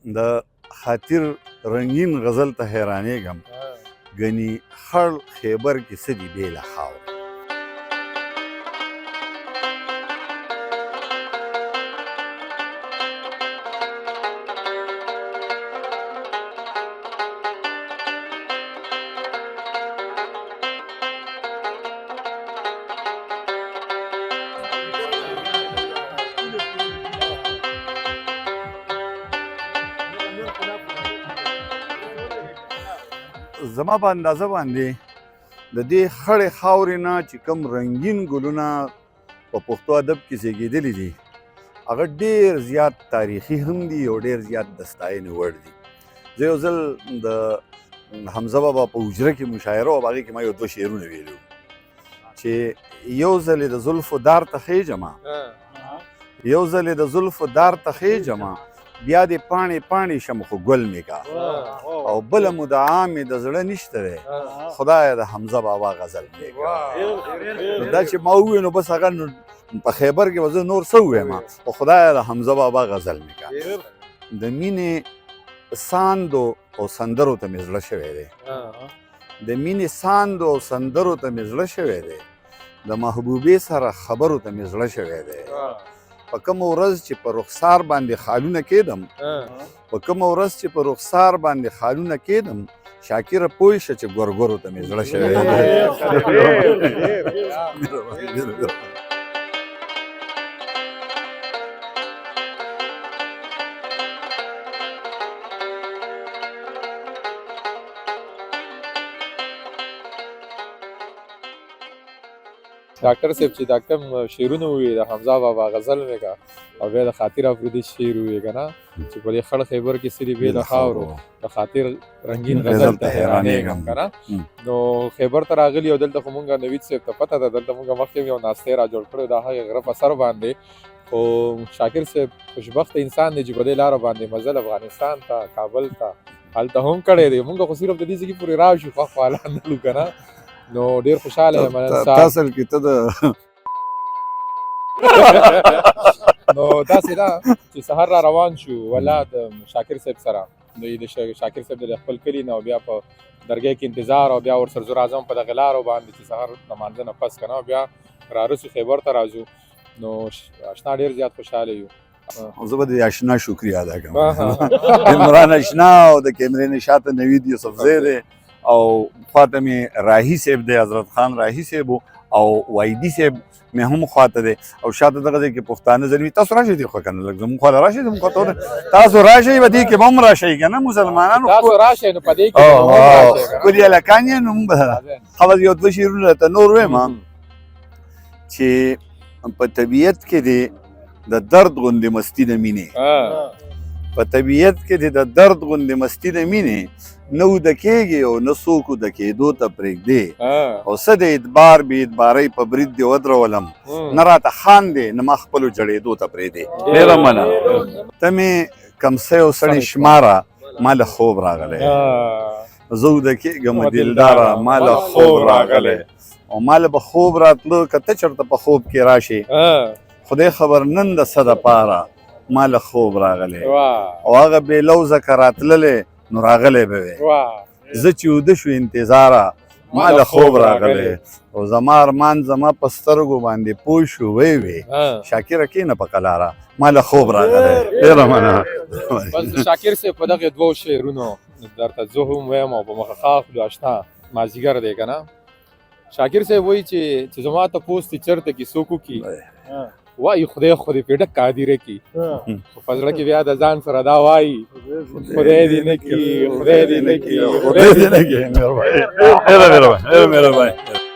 د خاطر رنگین غزل ته حیرانېږم ګنې خړ خیبر کې څه دي بې له خاورې زما په اندازه باندې د دې خړې خاورې نه چې کوم رنګین ګلونه په پښتو ادب کې زیږېدلي دي هغه ډېر زیات تاریخي هم دي او ډېر زیات د ستاینې وړ دي زه یو ځل د حمزه بابا په حجره کې مشاعره وه هغې کې ما یو دوه شعرونه ویلي چې یو ځل یې د زلفو دار ته خېجمه یو ځل یې د زلفو دار ته خېجمه بیا دې پاڼې پاڼې شم خو ګل مې کا او بله مدعا مې د زړه نشته دی خدایه د حمزه بابا غزل مې کا دا چې ما وویل نو بس هغه په خیبر کې به زه نور څه ووایم خو خدایه د حمزه بابا غزل مې کا د مینې ساندو او سندرو ته مې زړه شوی دی د مینې ساندو او سندرو ته مې زړه شوی دی د محبوبې سره خبرو ته مې زړه شوی دی په کومه ورځ چې په رخسار باندې خالونه کېدم په کومه ورځ چې په رخسار باندې خالونه کېدم شاکره پوه شه چې ګورګورو ته مې زړه شوی دی ډاکټر صاحب چې دا کوم شعرونه وویل د حمزه بابا غزل مې کا او بیا د خاطر افریدي شعر وویل که نه چې په دې خړ خیبر کې څه دي بې له خاورو د خاطر رنګین غزل ته حیرانېږم که نه نو خیبر ته راغلي او دلته خو مونږ نوید صاحب ته پته ده دلته مونږ مخکې یو ناستې را جوړ کړی د هغې غره په سر باندې خو شاکر صاحب خوشبخته انسان دی چې په دې لاره باندې مزل افغانستان ته کابل ته هلته هم کړی دی مونږ خو صرف د دې ځای پورې راشو خوښ حالان نه لرو که نه نو ډیر خوشاله یم نن سهار تاسو کې ته د نو داسې ده چې سهار را روان شو ولا د شاکر صاحب سره نو د شاکر صاحب د خپل کلي نه بیا په درګۍ کې انتظار او بیا ورسره زه راځم په دغې لارو باندې چې سهار د لمانځه نه پس که نه بیا رارسو خیبر ته راځو نو اشنا ډېر زیات خوشحاله یو زه به د اشنا شکریه ادا کوم عمران اشنا او د کیمرې نه شاته نوید یوسفزی دی او خواته مې راهي صاحب دی حضرت خان راهي صاحب او وایدي صاحب مې هم خواته دی او شاته دغه ځای کې پښتانه زلمي تاسو راشئ دې خوا که نه لږ زموږ خواله راشئ زموږ خواته تاسو راشئ به دې کې به هم راشئ که نه مسلمانانو تاسو راشئ نو په دې کې ښکلي هلکان یې نو خبر یو دوه شعرونه درته نور وایم چې په طبیعت کې دی د درد غوندې مستی د مینې په طبیعت کې دی د درد غوندې مستی د مینې نه وده کېږي او نه څوک وده کېدو ته پرېږدې او څه د اعتبار بې اعتبارۍ په برید دې ودرولم نه راته خاندې نه ما خپلو جړېدو ته پرېږدې ډېره مننه ته مې کمسی او سړی شماره ما له خوب راغلی زه وده کېږم دلداره ما له خوب راغلی او ما له به خوب راتلو که ته چېرته په خوب کې راشې خدای خبر نن د څه دپاره ما له خوب راغلی او هغه بې لوزه که راتللی نو راغلی به وې زه چې وده شو انتظاره ما له خوب راغلی او زما ارمان زما په سترګو باندې پوه شو وی وی شاکره کښېنه په قلاره ما له خوب راغلی ډېره مننه بس د شاکر صاحب په دغې دوو شعرونو درته زه هم وایم او په مخه ښه اخلو اشنا مازدیګر دی که نه شاکر صاحب وایي چې زما تپوس دې چېرته کې څوک وکړي وایي خدای خو دې پېډک قادره کړي خو په زړه کې بیا د ځان سره دا وایي خدای دې نه کړي خدای دې نه کړي خدای دې نه کړي مهرباني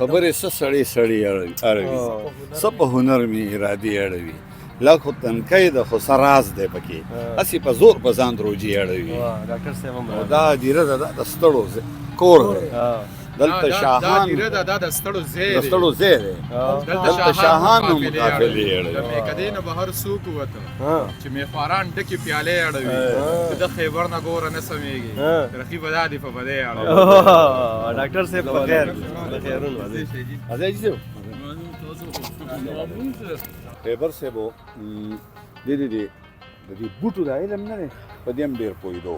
خبرې څه سړی سړی اړوي څه په هنر مې ارادې اړوي لا خو تنکی ده خو څه راز دی پکې هسې په زور په ځان روجې اړوي دا هدیره ده د ستړو کور دی ها دلته دا شاهان دیره ده دا د ستړو ځای د دی. ستړو ځای دی دلته شاهان هم قافلې قافلې اړوي. اړوي. د میکدې نه بهر څوک ووته ها چې میخواران ډکې پیالې اړوي د خیبر نه ګوره نه سمېږي رقیب دا دی په بدې اړوي. ډاکټر صاحب په خیر د خیرونو ازای چې خیبر صاحب د دې بوټو د علم نه دی په دې هم ډېر پوهېدو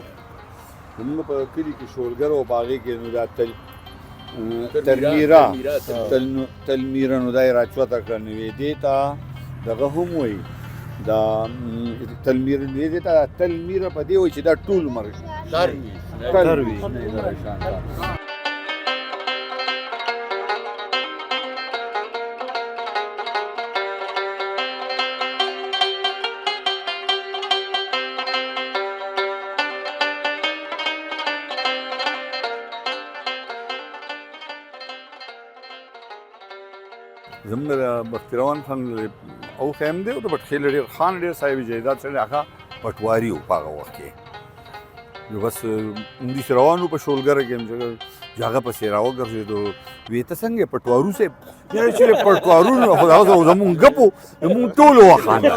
زموږ په کلي کې شولګر او په هغې کې نو دا تلمیره نو دا یې راچوته کړه نو دې ته دغه هم وایي دا تلمیره دې ته تلمیره په دې وایي چې دا ټول عمر تروي زموږ د بختیروان خان او خیم دی او د بټخیل ډېر خان ډېر صاحب جایداد سره هغه پټواري و په هغه وخت کې نو بس همداسې روان وو په شولګره کې چې هغه پسې راوګرځېدو ویې ته څنګه پټوارو صاحب یاره چې پټوارو نه خو هغه زمونږ ګپ و مونږ ټولو وخاندل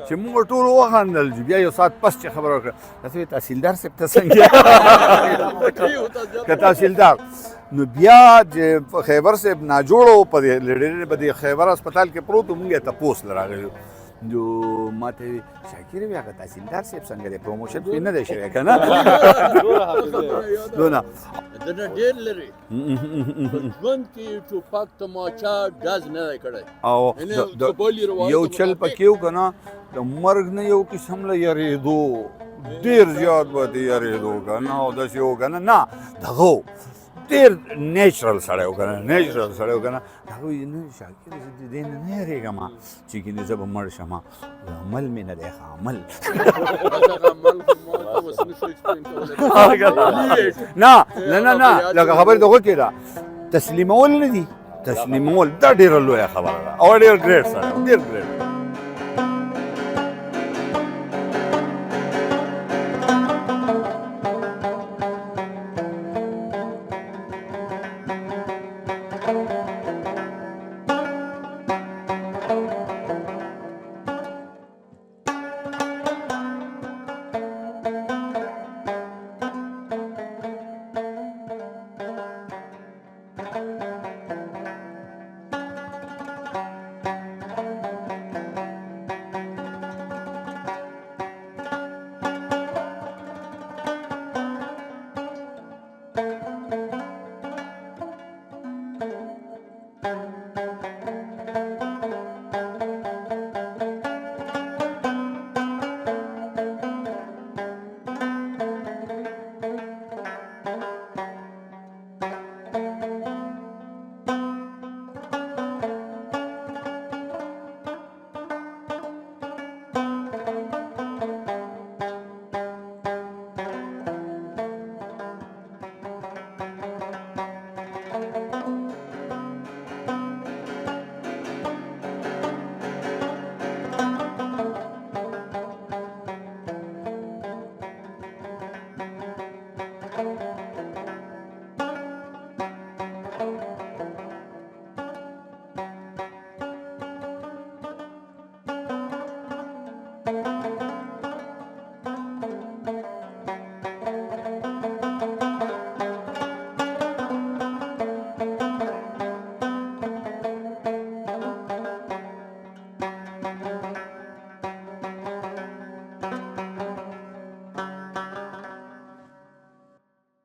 چې مونږ ټولو وخاندل چې بیا یو ساعت پس چې خبره وکړه تاسو تحصیلدار صاحب ته څنګه که تحصیلدار نو بیا چې خیبر صاحب ناجوړو په دې خیبر هسپتال کې پروت و مونږ یې تپوس راغلو نو ما ته شاکر بیا که تحصیلدار صاحب څنګه دی پروموشن پرې نه دی شوی که نه دونه دنه ډېر لري په ژوند کې ټوپک تماچا ډز نه دی کړی او قبولي روایت یو چل پکې و که نه د مرګ نه یو قسم له یارېدو ډېر زیات به د یارېدو که نه او داسې و که نه دغه ډېر نیچرل سړی و که نه نیچرل سړی و که نه هغه وایي نه شاکر زه د دې نه نه یارېږم چې کینې زه به مړ شم عمل مې نه دی ښه عمل نه لکه خبرې دغه کې ده تسلیمول نه دي تسلیمول دا ډېره لویه خبره ده او ډېر ګریټ سړی ډېر ګریټ